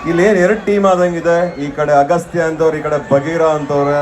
ಇಲ್ಲಿ ಏನ್ ಎರಡು ಟೀಮ್ ಆದಂಗಿದೆ. ಈ ಕಡೆ ಅಗಸ್ತ್ಯ ಅಂತವ್ರು, ಈ ಕಡೆ ಬಗೀರಾ ಅಂತವ್ರೆ.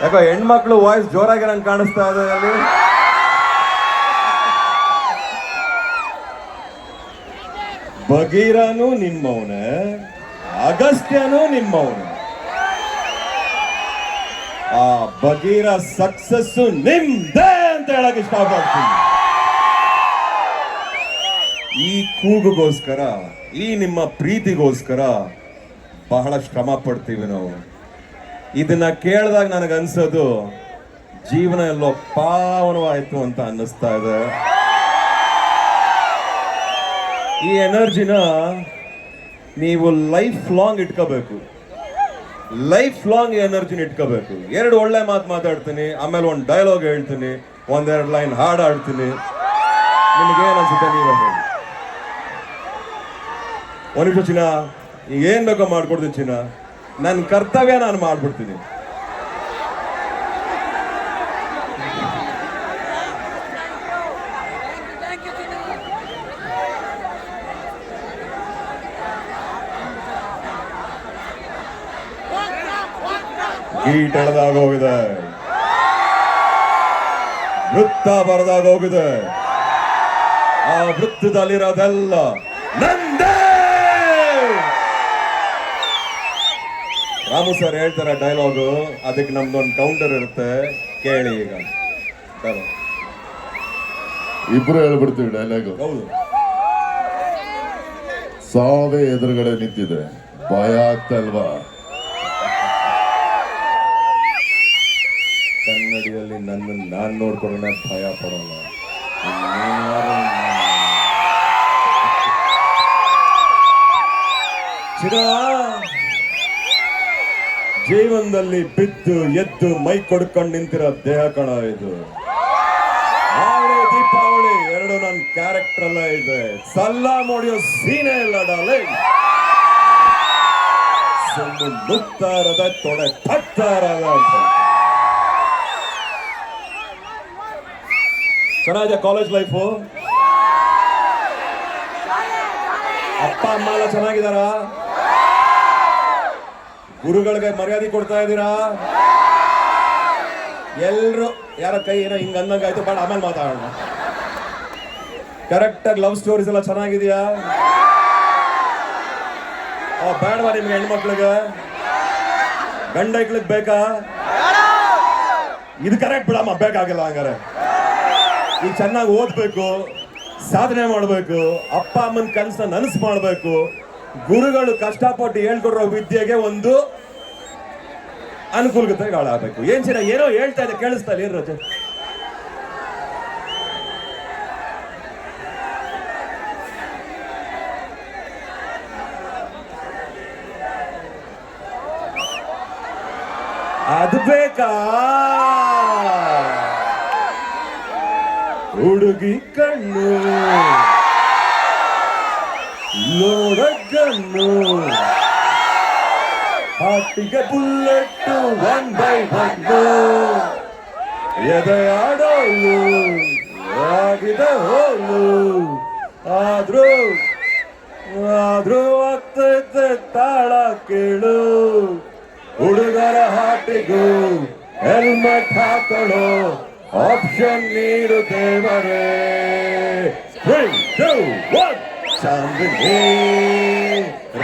ಯಾಕೋ ಹೆಣ್ಮಕ್ಳು ವಾಯ್ಸ್ ಜೋರಾಗಿ ನಂಗೆ ಕಾಣಿಸ್ತಾ ಇದೆ ಅಲ್ಲಿ. ಬಗೀರನು ನಿಮ್ಮವನೇ, ಅಗಸ್ತ್ಯನು ನಿಮ್ಮವನೇ. ಆ ಬಗೀರ ಸಕ್ಸಸ್ ನಿಮ್ದೇ ಅಂತ ಹೇಳಕ್ ಇಷ್ಟಪಡ್ತೀನಿ. ಈ ಕೂಗುಗೋಸ್ಕರ, ಈ ನಿಮ್ಮ ಪ್ರೀತಿಗೋಸ್ಕರ ಬಹಳ ಶ್ರಮ ಪಡ್ತೀವಿ ನಾವು. ಇದನ್ನ ಕೇಳಿದಾಗ ನನಗನ್ಸೋದು ಜೀವನ ಎಲ್ಲೋ ಪಾವನವಾಯ್ತು ಅಂತ ಅನ್ನಿಸ್ತಾ ಇದೆ. ಈ ಎನರ್ಜಿನ ನೀವು ಲೈಫ್ ಲಾಂಗ್ ಇಟ್ಕೋಬೇಕು. ಲೈಫ್ ಲಾಂಗ್ ಈ ಎನರ್ಜಿನ ಇಟ್ಕೋಬೇಕು. ಎರಡು ಒಳ್ಳೆ ಮಾತು ಮಾತಾಡ್ತೀನಿ, ಆಮೇಲೆ ಒಂದು ಡೈಲಾಗ್ ಹೇಳ್ತೀನಿ, ಒಂದೆರಡು ಲೈನ್ ಹಾಡು ಆಡ್ತೀನಿ. ನಿಮಗೇನು ಅನ್ಸುತ್ತೆ ನೀವೇ ಹೇಳಿ. ಒಂದು ನಿಮಿಷ ಚಿನ್ನ, ಈಗ ಏನ್ ಬೇಕೋ ಮಾಡ್ಕೊಡ್ತೀನಿ ಚಿನ್ನ. ನನ್ನ ಕರ್ತವ್ಯ ನಾನು ಮಾಡ್ಬಿಡ್ತೀನಿ. ಗೀಟ್ ಎಳೆದಾಗೋಗಿದೆ, ವೃತ್ತ ಬರದಾಗೋಗಿದೆ. ಆ ವೃತ್ತದಲ್ಲಿರೋದೆಲ್ಲ ನಂದೇ. ರಾಮು ಸರ್ ಹೇಳ್ತಾರೆ ಡೈಲಾಗು, ಅದಕ್ಕೆ ನಮ್ದೊಂದು ಕೌಂಟರ್ ಇರುತ್ತೆ, ಕೇಳಿ. ಈಗ ಇಬ್ರು ಹೇಳ್ಬಿಡ್ತೀವಿ ಡೈಲಾಗು. ಹೌದು. ಸಾವೇ ಎದುರುಗಡೆ ನಿಂತಿದೆ, ಭಯ ಆಗ್ತಲ್ವಾ? ಕನ್ನಡಿಯಲ್ಲಿ ನನ್ನ ನಾನ್ ನೋಡ್ಕೊಳ್ಳೋಣ, ಭಯ ಪಡೋಣ. ಜೀವನದಲ್ಲಿ ಬಿದ್ದು ಎದ್ದು ಮೈ ಕೊಡ್ಕೊಂಡು ನಿಂತಿರೋ ದೇಹ ಕಣ ಇದು. ಆವಳಿ ದೀಪಾವಳಿ ಎರಡು ನನ್ನ ಕ್ಯಾರೆಕ್ಟರ್ ಎಲ್ಲ ಇದೆ. ಸಲ್ಲ ಮೋಡಿಯೋ ಸೀನೆ ಇಲ್ಲ ಡಾಲೆ. ಸುಮ್ಮನೆ ನುಗ್ತಾ ಇರೋದ, ತೊಡೆ ತಗ್ತಾ ಇರೋದ ಅಂತ. ಚೆನ್ನಾಗಿದೆ ಕಾಲೇಜ್ ಲೈಫು. ಅಪ್ಪ ಅಮ್ಮ ಎಲ್ಲ ಚೆನ್ನಾಗಿದಾರ? ಗುರುಗಳಿಗೆ ಮರ್ಯಾದೆ ಕೊಡ್ತಾ ಇದ್ದೀರಾ? ಎಲ್ರು ಯಾರ ಕೈ ಏನೋ ಹಿಂಗ ಅಂದಂಗಾಯ್ತು, ಬೇಡ ಆಮೇಲೆ ಮಾತಾಡೋಣ. ಕರೆಕ್ಟ್ ಆಗಿ ಲವ್ ಸ್ಟೋರೀಸ್ ಎಲ್ಲ ಚೆನ್ನಾಗಿದೆಯಾ? ಬೇಡವಾ ನಿಮ್ಗೆ ಹೆಣ್ಮಕ್ಳಿಗೆ? ಗಂಡ ಐಕ್ಳಿಗೆ ಬೇಕಾ? ಇದು ಕರೆಕ್ಟ್ ಬಿಡಮ್ಮ, ಬೇಕಾಗಿಲ್ಲ. ಹಂಗಾರೆ ಈಗ ಚೆನ್ನಾಗಿ ಓದ್ಬೇಕು, ಸಾಧನೆ ಮಾಡಬೇಕು, ಅಪ್ಪ ಅಮ್ಮನ ಕನಸನ್ನ ನನಸು ಮಾಡಬೇಕು. ಗುರುಗಳು ಕಷ್ಟಪಟ್ಟು ಹೇಳ್ಕೊಡ್ರೋ ವಿದ್ಯೆಗೆ ಒಂದು ಅನುಕೂಲತೆಗಳಾಗಬೇಕು. ಏನ್ ಚಿನ್ನ ಏನೋ ಹೇಳ್ತಾ ಇದೆ, ಕೇಳಿಸ್ತಾ ಇಲ್ಲ ಏನ್ ರಜೆ? ಅದು ಬೇಕಾ? ಹುಡುಗಿ ಕಣ್ಣು ನೋಡಗಣ್ಣು, ಹಾಟಿಗೆ ಬುಲ್ಲೆಟ್ಟು 1 by 1, ಎದೆಯಾಡೋಳು ಆಗಿದೆ ಹೋಲು. ಆದ್ರೂ ಆಗ್ತೈತೆ ತಾಳ ಕೇಳು. ಹುಡುಗರ ಹಾಟಿಗೂ ಹೆಲ್ಮೆಟ್ ಹಾಕೊಳ್ಳೋ ಆಪ್ಷನ್ ನೀಡು ದೇವರೇ. 3, 2, 1 चांदनी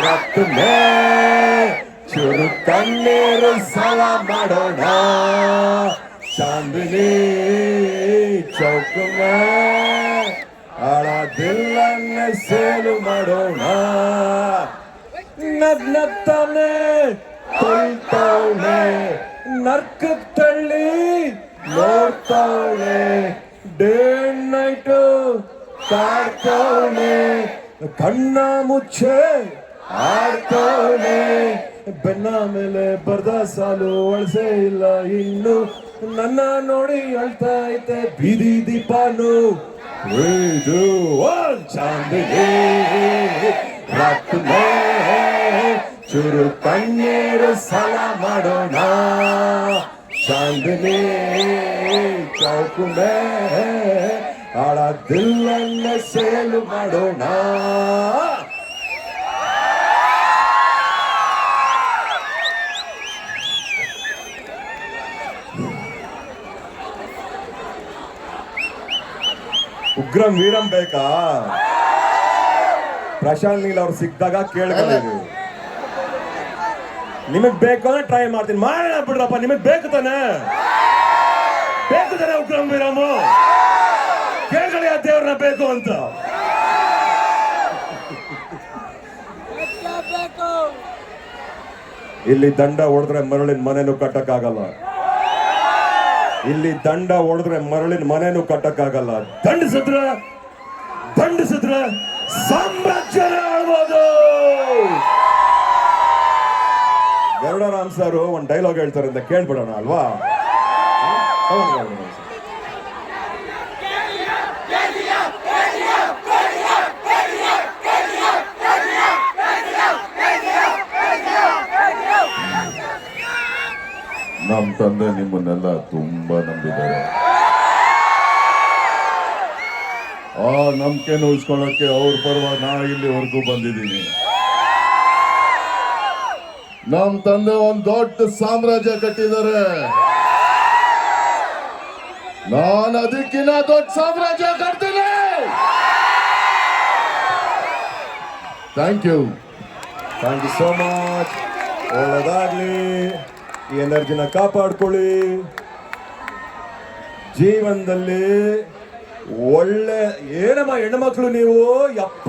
रात में चुरु कन्नीरु साಲ ಮಾಡೋಣ. चांदनी चौक में आಳ दिलन्ने ಸೇಲು ಮಾಡೋಣ. ನಗ್ನಗ್ತಾನೆ ತೊಳ್ತವಳೆ, ನರ್ಕ ತಳ್ಳಿ ನೋಡ್ತವಳೆ. ಡೇ ನೈಟ್ ಕಾಡ್ತವಳೆ, ಕಣ್ಣ ಮುಚ್ಚೆ ಆಡ್ತವಳೆ. ಬೆನ್ನ ಮೇಲೆ ಬರ್ದ ಸಾಲು ಅಳಸೆ ಇಲ್ಲ ಇನ್ನು, ನನ್ನ ನೋಡಿ ಅಳ್ತಾ ಐತೆ ಬೀದಿ ದೀಪಾನು. चांदनी रात में ಚೂರು ಕಣ್ಣೀರು ಸಲ ಮಾಡೋಣ ಚಾಂದನಿ ಚೌಕು ಮೇ ಆಳ ದಿಲ್ಲನ್ನ ಸೇಲು ಮಾಡೋಣ. ಉಗ್ರಂ ವೀರಂ ಬೇಕಾ? ಪ್ರಶಾಂತ್ ನೀಲ್ ಅವ್ರು ಸಿಕ್ಕಿದಾಗ ಕೇಳ್ಕೊಳ್ಳಿ. ನಿಮಗ್ ಬೇಕು ಅಂದ್ರೆ ಟ್ರೈ ಮಾಡ್ತೀನಿ. ಮಾಡೋಣ ಬಿಡ್ರಪ್ಪ, ನಿಮಗ್ ಬೇಕು ತಾನೆ? ಬೇಕು ತಾನೆ ಉಗ್ರಂ ವೀರಮು? ಕೇಳ್ಕೊಳ್ಳಿ ಆ ದೇವ್ರನ್ನ ಬೇಕು ಅಂತ. ಇಲ್ಲಿ ದಂಡ ಹೊಡೆದ್ರೆ ಮರಳಿನ ಮನೆನೂ ಕಟ್ಟಕ್ಕಾಗಲ್ಲ. ಇಲ್ಲಿ ದಂಡ ಹೊಡೆದ್ರೆ ಮರಳಿನ ಮನೆನೂ ಕಟ್ಟಕ್ಕಾಗಲ್ಲ. ದಂಡಿಸಿದ್ರೆ ಸಾಮ್ರಾಜ್ಯನೇ ಆಳ್ಬೋದು. ಗರುಡರಾಮ್ ಸರ್ ಒಂದು ಡೈಲಾಗ್ ಹೇಳ್ತಾರೆ ಅಂತ ಕೇಳ್ಬಿಡೋಣ ಅಲ್ವಾ? ನಮ್ಮ ತಂದೆ ನಿಮ್ಮನ್ನೆಲ್ಲ ತುಂಬಾ ನಂಬಿದ್ದಾರೆ. ಆ ನಂಬಿಕೆನ ಉಳಿಸ್ಕೊಳ್ಳೋಕೆ ಅವ್ರ ಪರವಾಗಿ ನಾ ಇಲ್ಲಿವರೆಗೂ ಬಂದಿದ್ದೀನಿ. ನಮ್ಮ ತಂದೆ ಒಂದು ದೊಡ್ಡ ಸಾಮ್ರಾಜ್ಯ ಕಟ್ಟಿದ್ದಾರೆ. ನಾನು ಅದಕ್ಕಿಂತ ದೊಡ್ಡ ಸಾಮ್ರಾಜ್ಯ ಕಟ್ತೀನಿ. Thank you so much. ಒಳ್ಳೆದಾಗ್ಲಿ. ಈ ಎನರ್ಜಿನ ಕಾಪಾಡ್ಕೊಳ್ಳಿ. ಜೀವನದಲ್ಲಿ ಒಳ್ಳೆ ಏನಮ್ಮ ಹೆಣ್ಮಕ್ಳು ನೀವು, ಯಪ್ಪ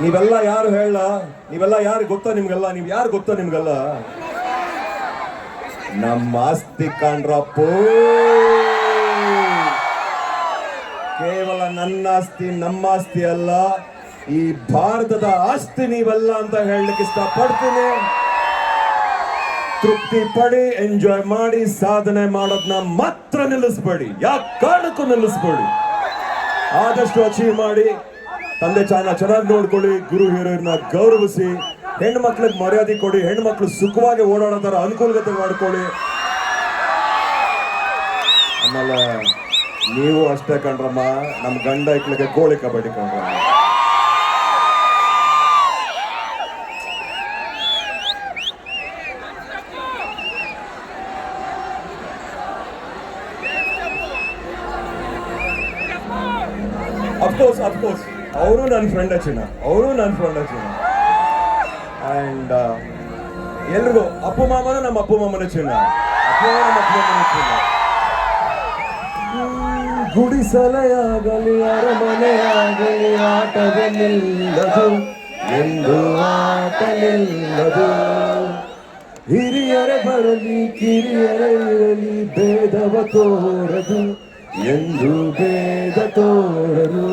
ನೀವೆಲ್ಲ ಯಾರು ಹೇಳ? ನೀವೆಲ್ಲ ಯಾರು ಗೊತ್ತಾ ನಿಮ್ಗೆಲ್ಲ? ನೀವ್ ಯಾರು ಗೊತ್ತಾ ನಿಮ್ಗೆಲ್ಲ? ನಮ್ಮ ಆಸ್ತಿ ಕಾಣ್ರಪ್ಪೋ. ಕೇವಲ ನನ್ನ ಆಸ್ತಿ, ನಮ್ಮ ಆಸ್ತಿ ಅಲ್ಲ, ಈ ಭಾರತದ ಆಸ್ತಿ ನೀವೆಲ್ಲ ಅಂತ ಹೇಳಲಿಕ್ಕೆ ಇಷ್ಟಪಡ್ತೀನಿ. ತೃಪ್ತಿ ಪಡಿ, ಎಂಜಾಯ್ ಮಾಡಿ, ಸಾಧನೆ ಮಾಡೋದನ್ನ ಮಾತ್ರ ನಿಲ್ಲಿಸ್ಬೇಡಿ. ಯಾವ ಕಾರಣಕ್ಕೂ ನಿಲ್ಲಿಸ್ಬೇಡಿ. ಆದಷ್ಟು ಅಚೀವ್ ಮಾಡಿ. ತಂದೆ ಚೆನ್ನಾಗಿ ನೋಡ್ಕೊಳ್ಳಿ. ಗುರು ಹಿರಿಯರನ್ನ ಗೌರವಿಸಿ. ಹೆಣ್ಮಕ್ಳಿಗೆ ಮರ್ಯಾದೆ ಕೊಡಿ. ಹೆಣ್ಮಕ್ಳು ಸುಖವಾಗಿ ಓಡಾಡೋ ತರ ಅನುಕೂಲತೆ ಮಾಡ್ಕೊಳ್ಳಿ. ಆಮೇಲೆ ನೀವು ಅಷ್ಟೇ ಕಣ್ರಮ್ಮ, ನಮ್ ಗಂಡ ಇಕ್ಳಿಗೆ ಗೋಳಿ ಕಬಡ್ಡಿ ಕಣ್ರಮ್ಮ. ಅಫ್ಕೋರ್ಸ್ ಅವರು ನನ್ನ ಫ್ರೆಂಡ್ ಚಿನ್ನ. ಅಂಡ್ ಎಲ್ರಿಗೂ ಅಪ್ಪು ಮಾಮನ ನಮ್ಮ ಅಪ್ಪು ಮಾಮನ ಚಿನ್ನ. ಗುಡಿಸಲೆಯಾಗಲಿ ಅರಮನೆಯಾಗಲಿ ಆಟವೇ ನಿಲ್ಲದು ಎಂದು ಆಟ ನಿಲ್ಲದು. ಹಿರಿಯರೇ ಬರಲಿ ಕಿರಿಯರೇ ಇರಲಿ ಭೇದವ ತೋರದು ಎಂದು ಭೇದ ತೋರದು.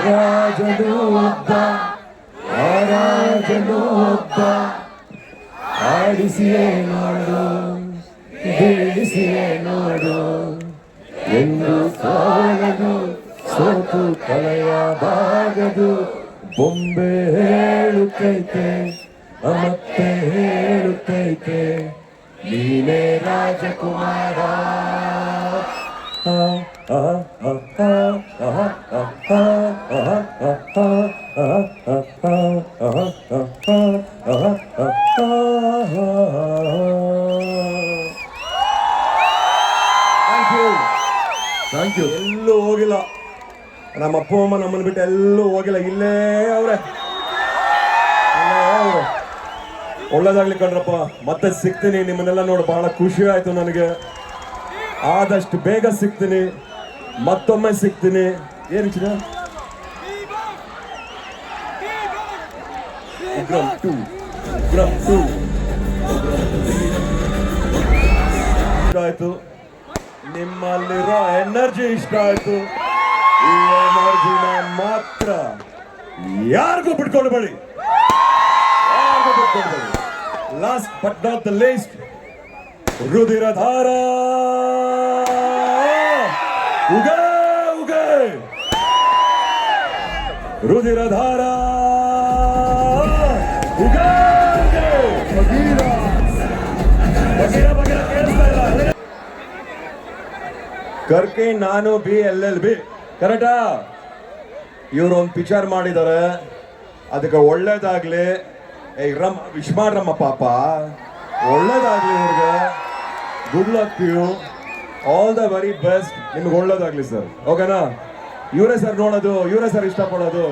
ರಾಜನು ಒಬ್ಬ, ಆ ರಾಜನು ಒಬ್ಬ, ಆಡಿಸಿಯೇ ನೋಡು, ಬೀಳಿಸಿಯೇ ನೋಡು ಎಂದು ಸೋಲದು, ಸೋತು ಕಳೆಯಬಾಗದು. ಬೊಂಬೆ ಹೇಳುತ್ತೈತೆ, ಮತ್ತೆ ಹೇಳುತ್ತೈತೆ, ನೀನೇ ರಾಜಕುಮಾರ. Thank you. ಎಲ್ಲೂ ಹೋಗಿಲ್ಲ. ನಮ್ಮ ಅಪ್ಪ ಅಮ್ಮ ನಮ್ಮನ್ನು ಬಿಟ್ಟು ಎಲ್ಲೂ ಹೋಗಿಲ್ಲ. ಇಲ್ಲೇ ಅವ್ರೆ. ಒಳ್ಳೇದಾಗ್ಲಿ ಕಣ್ರಪ್ಪ. ಮತ್ತೆ ಸಿಗ್ತೀನಿ. ನಿಮ್ಮನ್ನೆಲ್ಲ ನೋಡಿ ಬಹಳ ಖುಷಿ ಆಯ್ತು ನನಗೆ. ಆದಷ್ಟು ಬೇಗ ಸಿಗ್ತೀನಿ. ಮತ್ತೊಮ್ಮೆ ಸಿಗ್ತೀನಿ. ಏನು ಚಿನ್ನ? ವಿಕ್ರಮ್ 2 ಉಗ್ರಂ 2 ಇಷ್ಟ ಆಯ್ತು, ನಿಮ್ಮಲ್ಲಿರೋ ಎನರ್ಜಿ ಇಷ್ಟ ಆಯ್ತು. ಈ ಎನರ್ಜಿನ ಮಾತ್ರ ಯಾರಿಗೂ ಬಿಟ್ಕೊಳ್ಬೇಡಿ, ಯಾರಿಗೂ ಬಿಟ್ಕೊಳ್ಬೇಡಿ. Last but not the least, ರುಧಿರಧಾರ ಉಗೇ ಉಗೇ, ರುಧಿರಧಾರ ಉಗೇ ಉಗೇ. ಬಗೀರ ಬಗೀರ ಬಗೀರ ಕೇಳಿಸ್ತಾ ಇಲ್ಲ. ಕರ್ಕೆ ನಾನು BLLB ಕರೆಕ್ಟಾ? ಇವ್ರು ಒಂದು ಪಿಕ್ಚರ್ ಮಾಡಿದ್ದಾರೆ, ಅದಕ್ಕೆ ಒಳ್ಳೇದಾಗ್ಲಿ. ವಿಶ್ ಮಾಡ್ರಮ್ಮ ಪಾಪ, ಒಳ್ಳೇದಾಗ್ಲಿ ಇವ್ರಿಗೆ. Good luck you, all the very best. ನಿಮ್ಗೆ ಒಳ್ಳೇದಾಗ್ಲಿ ಸರ್, ಓಕೆನಾ? ಇವರೇ ಸರ್ ನೋಡೋದು, ಇವರೇ ಸರ್ ಇಷ್ಟಪಡೋದು.